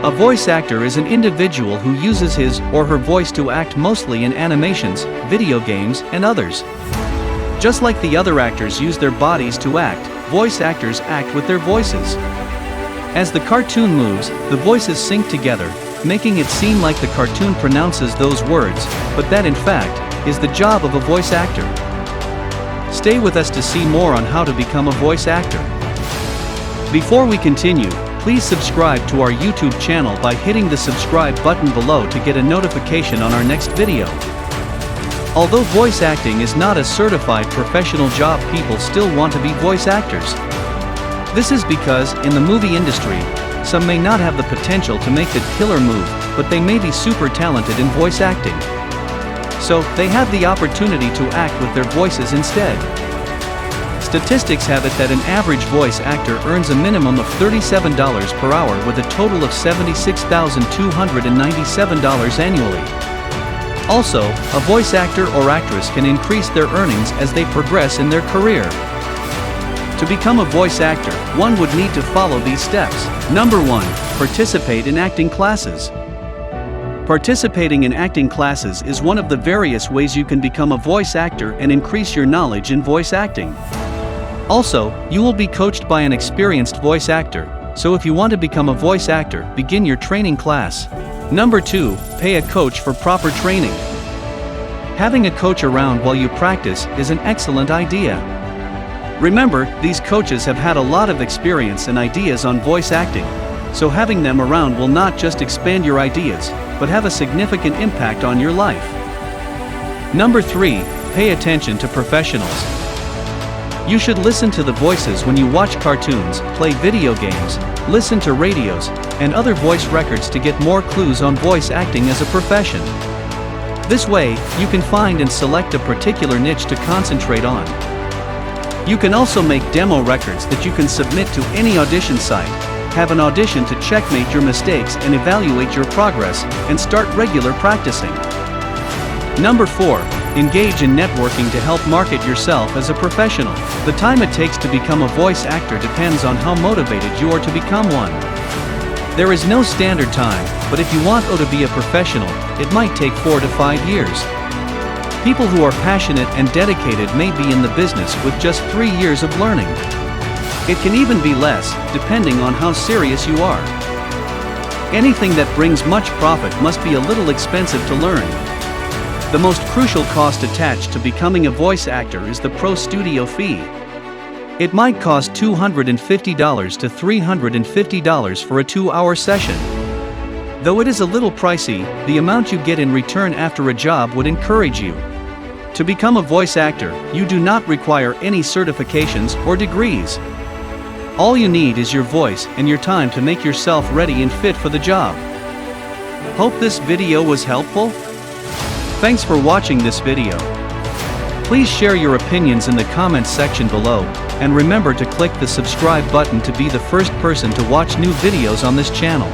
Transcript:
A voice actor is an individual who uses his or her voice to act mostly in animations, video games, and others. Just like the other actors use their bodies to act, voice actors act with their voices. As the cartoon moves, the voices sync together, making it seem like the cartoon pronounces those words, but that in fact, is the job of a voice actor. Stay with us to see more on how to become a voice actor. Before we continue, please subscribe to our YouTube channel by hitting the subscribe button below to get a notification on our next video. Although voice acting is not a certified professional job, people still want to be voice actors. This is because, in the movie industry, some may not have the potential to make the killer move, but they may be super talented in voice acting. So, they have the opportunity to act with their voices instead. Statistics have it that an average voice actor earns a minimum of $37 per hour with a total of $76,297 annually. Also, a voice actor or actress can increase their earnings as they progress in their career. To become a voice actor, one would need to follow these steps. Number 1. Participate in acting classes. Participating in acting classes is one of the various ways you can become a voice actor and increase your knowledge in voice acting. Also, you will be coached by an experienced voice actor, so if you want to become a voice actor, begin your training class. Number 2. Pay a coach for proper training. Having a coach around while you practice is an excellent idea. Remember, these coaches have had a lot of experience and ideas on voice acting, so having them around will not just expand your ideas, but have a significant impact on your life. Number 3. Pay attention to professionals. You should listen to the voices when you watch cartoons, play video games, listen to radios, and other voice records to get more clues on voice acting as a profession. This way, you can find and select a particular niche to concentrate on. You can also make demo records that you can submit to any audition site, have an audition to checkmate your mistakes and evaluate your progress, and start regular practicing. Number 4. Engage in networking to help market yourself as a professional. The time it takes to become a voice actor depends on how motivated you are to become one. There is no standard time, but if you want to be a professional, it might take 4 to 5 years. People who are passionate and dedicated may be in the business with just 3 years of learning. It can even be less, depending on how serious you are. Anything that brings much profit must be a little expensive to learn. The most crucial cost attached to becoming a voice actor is the pro studio fee. It might cost $250 to $350 for a 2-hour session. Though it is a little pricey, the amount you get in return after a job would encourage you. To become a voice actor, you do not require any certifications or degrees. All you need is your voice and your time to make yourself ready and fit for the job. Hope this video was helpful. Thanks for watching this video. Please share your opinions in the comments section below, and remember to click the subscribe button to be the first person to watch new videos on this channel.